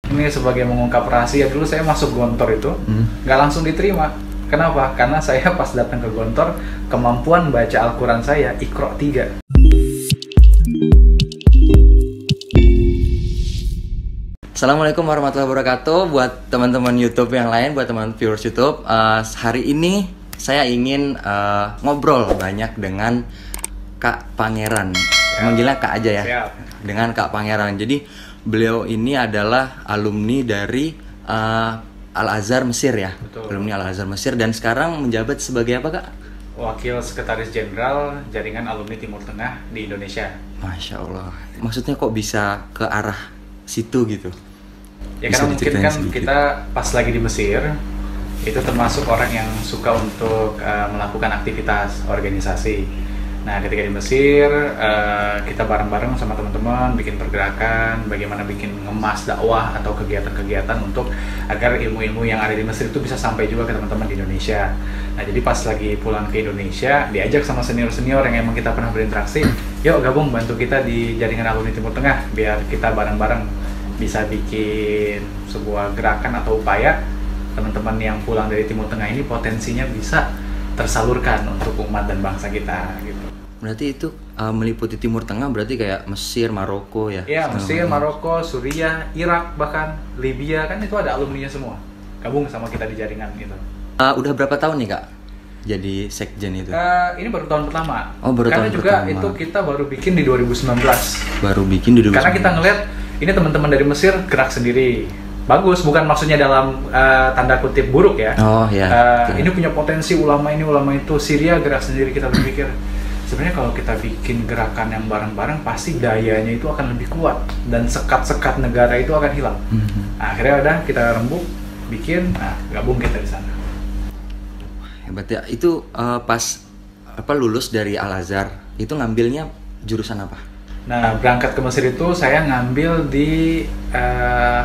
Ini sebagai mengungkap rahasia, dulu saya masuk Gontor itu nggak langsung diterima. Kenapa? Karena saya pas datang ke Gontor, kemampuan baca Al-Quran saya Iqra 3. Assalamualaikum warahmatullahi wabarakatuh. Buat teman-teman YouTube yang lain, buat teman viewers YouTube, hari ini saya ingin ngobrol banyak dengan Kak Pangeran. Manggilnya Kak aja ya. Siap. Dengan Kak Pangeran. Jadi beliau ini adalah alumni dari Al-Azhar Mesir ya. Betul. Alumni Al-Azhar Mesir dan sekarang menjabat sebagai apa, Kak? Wakil Sekretaris Jenderal Jaringan Alumni Timur Tengah di Indonesia. Masya Allah. Maksudnya kok bisa ke arah situ gitu? Ya Bisa karena mungkin diceritain kan sedikit? kita pas lagi di Mesir itu termasuk orang yang suka untuk melakukan aktivitas organisasi. Nah ketika di Mesir kita bareng-bareng sama teman-teman bikin pergerakan, bagaimana bikin ngemas dakwah atau kegiatan-kegiatan untuk agar ilmu-ilmu yang ada di Mesir itu bisa sampai juga ke teman-teman di Indonesia. Nah jadi pas lagi pulang ke Indonesia diajak sama senior-senior yang emang kita pernah berinteraksi, yuk gabung bantu kita di Jaringan Alumni Timur Tengah biar kita bareng-bareng bisa bikin sebuah gerakan atau upaya teman-teman yang pulang dari Timur Tengah ini potensinya bisa tersalurkan untuk umat dan bangsa kita gitu. Berarti itu meliputi Timur Tengah, berarti kayak Mesir, Maroko ya? Iya, Segala Mesir, macam. Maroko, Suriah, Irak, bahkan Libya kan itu ada alumninya semua. Gabung sama kita di jaringan gitu. Udah berapa tahun nih, Kak? Jadi sekjen itu? Ini baru tahun pertama. Oh, baru Karena tahun juga pertama. itu kita baru bikin di 2019. Baru bikin di 2019. Karena kita ngeliat ini teman-teman dari Mesir gerak sendiri. Bagus, bukan maksudnya dalam tanda kutip buruk ya. Oh ya. Ini punya potensi ulama ini, ulama itu. Syria gerak sendiri, kita berpikir sebenarnya kalau kita bikin gerakan yang bareng-bareng pasti dayanya itu akan lebih kuat dan sekat-sekat negara itu akan hilang. Nah, akhirnya udah kita rembuk bikin, nah gabung kita di sana. Hebat ya. Itu pas lulus dari Al-Azhar, itu ngambilnya jurusan apa? Nah, berangkat ke Mesir itu saya ngambil di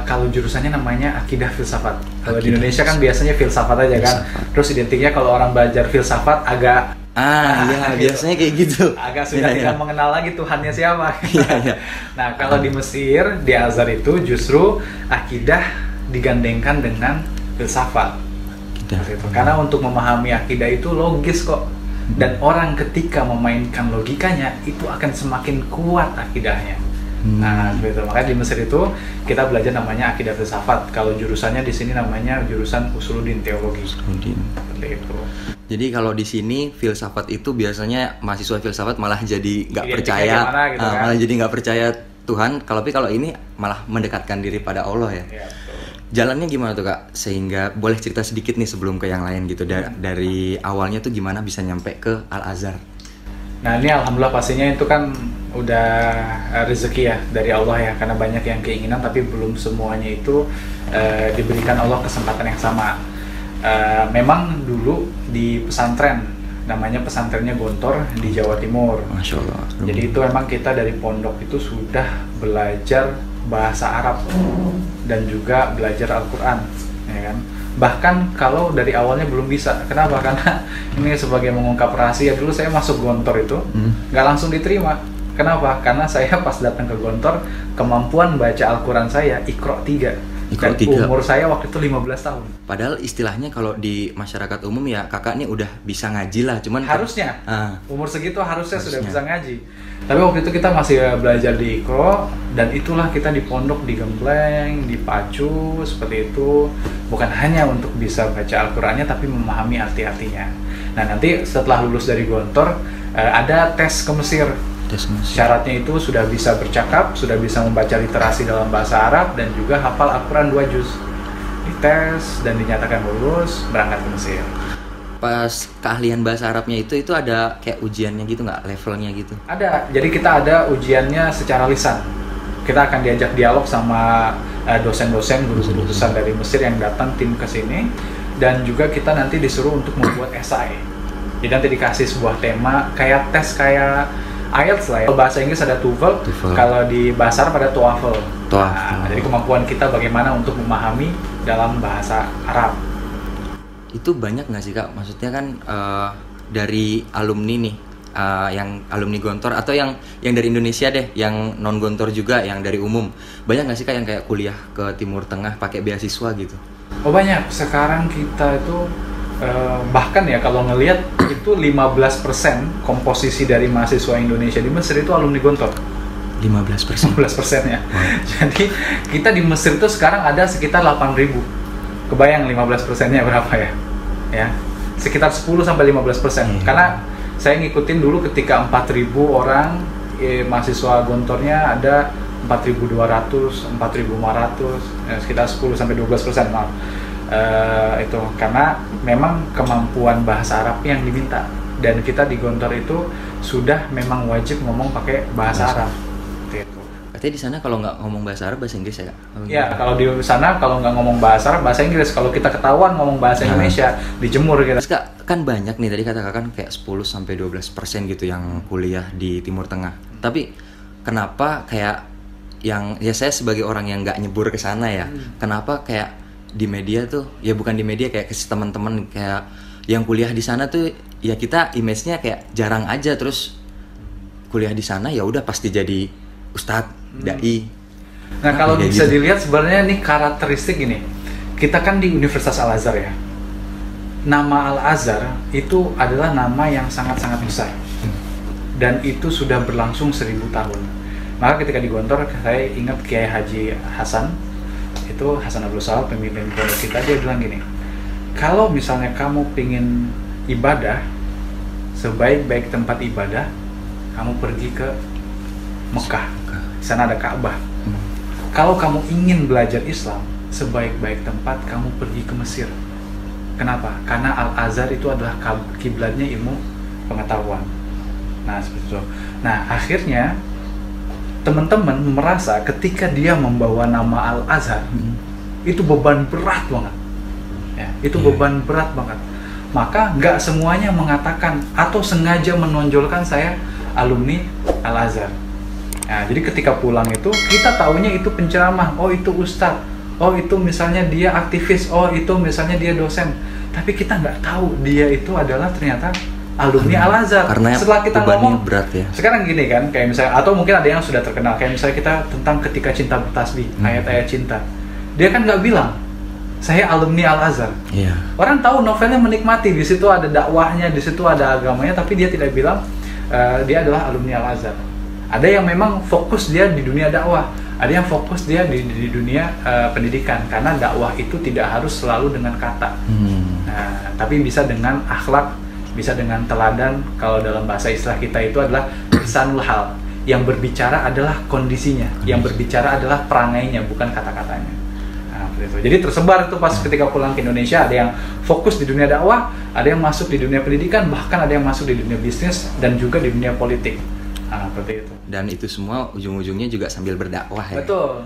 kalau jurusannya namanya akidah filsafat. Kalau di Akidah Indonesia kan biasanya filsafat aja kan. Filsafat. Terus identiknya kalau orang belajar filsafat agak Iya, gitu. biasanya kayak gitu. Agak sudah Iya, tidak iya. mengenal lagi Tuhannya siapa. Iya, iya. Nah, kalau di Mesir, di Azhar itu justru akidah digandengkan dengan filsafat. Akidah. Seperti itu. Karena untuk memahami akidah itu logis kok. Dan orang ketika memainkan logikanya itu akan semakin kuat akidahnya. Nah, seperti itu. Makanya di Mesir itu kita belajar namanya akidah filsafat. Kalau jurusannya di sini namanya jurusan Usuluddin teologi. Udin. Seperti itu. Jadi kalau di sini filsafat itu biasanya mahasiswa filsafat malah jadi nggak Identiknya percaya, gimana gitu kan? malah jadi nggak percaya Tuhan. Kalau ini malah mendekatkan diri pada Allah ya. Ya, betul. Jalannya gimana tuh, Kak? Sehingga boleh cerita sedikit nih sebelum ke yang lain gitu. Dari awalnya tuh gimana bisa nyampe ke Al-Azhar? Nah, ini alhamdulillah pastinya itu kan udah rezeki ya dari Allah ya, karena banyak yang keinginan tapi belum semuanya itu diberikan Allah kesempatan yang sama. Memang dulu di pesantren, namanya pesantrennya Gontor di Jawa Timur. Masya Allah. Jadi itu memang kita dari pondok itu sudah belajar bahasa Arab dan juga belajar Al-Quran, ya kan? Bahkan kalau dari awalnya belum bisa. Kenapa? Karena ini sebagai mengungkap rahasia, dulu saya masuk Gontor itu nggak langsung diterima. Kenapa? Karena saya pas datang ke Gontor, kemampuan baca Al-Quran saya Iqra 3. Iqra Dan 3. umur saya waktu itu 15 tahun. Padahal istilahnya kalau di masyarakat umum ya kakak nih udah bisa ngaji lah, cuman Harusnya Ah. umur segitu harusnya sudah Harusnya. bisa ngaji. Tapi waktu itu kita masih belajar di Iqra, dan itulah kita di pondok digembleng, dipacu seperti itu, bukan hanya untuk bisa baca Al-Qur'annya tapi memahami arti-artinya. Nah, nanti setelah lulus dari Gontor ada tes ke Mesir. tes Mesir. Syaratnya itu sudah bisa bercakap, sudah bisa membaca literasi dalam bahasa Arab, dan juga hafal Al-Quran 2 juz. Dites dan dinyatakan lulus, berangkat ke Mesir. Pas keahlian bahasa Arabnya itu ada kayak ujiannya gitu nggak, levelnya gitu? Ada, jadi kita ada ujiannya secara lisan. Kita akan diajak dialog sama dosen-dosen, guru-guru besar dari Mesir yang datang tim ke sini, dan juga kita nanti disuruh untuk membuat esai. Jadi nanti dikasih sebuah tema, kayak tes kayak IELTS lah ya. Kalau bahasa Inggris ada TOEFL, kalau di bahasa Arab ada TOEFL. Nah, jadi kemampuan kita bagaimana untuk memahami dalam bahasa Arab. Itu banyak nggak sih, Kak? Maksudnya kan dari alumni nih yang alumni Gontor atau yang dari Indonesia deh, yang non Gontor juga, yang dari umum, banyak nggak sih Kak yang kayak kuliah ke Timur Tengah pakai beasiswa gitu? Oh banyak. Sekarang kita itu bahkan ya kalau ngelihat itu 15% komposisi dari mahasiswa Indonesia di Mesir itu alumni Gontor. 15%. 15%-nya. Jadi kita di Mesir itu sekarang ada sekitar 8.000. Kebayang 15%-nya berapa ya? Ya, sekitar 10-15%. Karena saya ngikutin dulu ketika 4.000 orang mahasiswa Gontornya ada 4.200, 4.500, sekitar 10-12%, maaf. Itu karena memang kemampuan bahasa Arab yang diminta, dan kita di Gontor itu sudah memang wajib ngomong pakai bahasa Arab. Itu. Katanya di sana kalau nggak ngomong bahasa Arab, bahasa Inggris ya Kak? Ya, kalau di sana kalau nggak ngomong bahasa Arab, bahasa Inggris. Kalau kita ketahuan ngomong bahasa Indonesia, dijemur gitu. Terus Kak, kan banyak nih tadi kata Kak kan kayak 10-12% gitu yang kuliah di Timur Tengah. Tapi kenapa kayak yang ya saya sebagai orang yang nggak nyebur ke sana ya, kenapa kayak di media tuh, ya bukan di media, kayak ke teman-teman kayak yang kuliah di sana tuh ya kita image-nya kayak jarang aja, terus kuliah di sana ya udah pasti jadi ustadz, dai. Nah, kalau bisa dilihat sebenarnya nih karakteristik ini. Kita kan di Universitas Al-Azhar ya. Nama Al-Azhar itu adalah nama yang sangat-sangat besar. Dan itu sudah berlangsung 1000 tahun. Maka ketika di Gontor, saya ingat Kiai Haji Hasan, itu Hasan Abdul Sahab, pemimpin pondok kita, dia bilang gini, kalau misalnya kamu pingin ibadah, sebaik-baik tempat ibadah, kamu pergi ke Mekah, di sana ada Ka'bah. Kalau kamu ingin belajar Islam, sebaik-baik tempat kamu pergi ke Mesir. Kenapa? Karena Al-Azhar itu adalah kiblatnya ilmu pengetahuan. Nah, seperti itu. Nah, akhirnya teman-teman merasa ketika dia membawa nama Al-Azhar, itu beban berat banget. Ya, itu beban berat banget. Maka nggak semuanya mengatakan atau sengaja menonjolkan saya alumni Al-Azhar. Nah, jadi ketika pulang itu kita taunya itu penceramah, oh itu ustadz, oh itu misalnya dia aktivis, oh itu misalnya dia dosen. Tapi kita nggak tahu dia itu adalah ternyata alumni Al-Azhar. Karena setelah kita ngomong berat ya. Sekarang gini kan, kayak misalnya, atau mungkin ada yang sudah terkenal, kayak misalnya kita tentang ketika cinta bertasbih, ayat-ayat cinta. Dia kan nggak bilang saya alumni Al-Azhar. Iya. Orang tahu novelnya menikmati, di situ ada dakwahnya, di situ ada agamanya, tapi dia tidak bilang dia adalah alumni Al-Azhar. Ada yang memang fokus dia di dunia dakwah, ada yang fokus dia di dunia pendidikan, karena dakwah itu tidak harus selalu dengan kata, nah, tapi bisa dengan akhlak, bisa dengan teladan. Kalau dalam bahasa istilah kita itu adalah lisanul hal, yang berbicara adalah kondisinya, yang berbicara adalah perangainya, bukan kata-katanya. Nah, itu. Jadi tersebar itu pas ketika pulang ke Indonesia, ada yang fokus di dunia dakwah, ada yang masuk di dunia pendidikan, bahkan ada yang masuk di dunia bisnis dan juga di dunia politik. Nah, seperti itu. Dan itu semua ujung-ujungnya juga sambil berdakwah ya. Betul.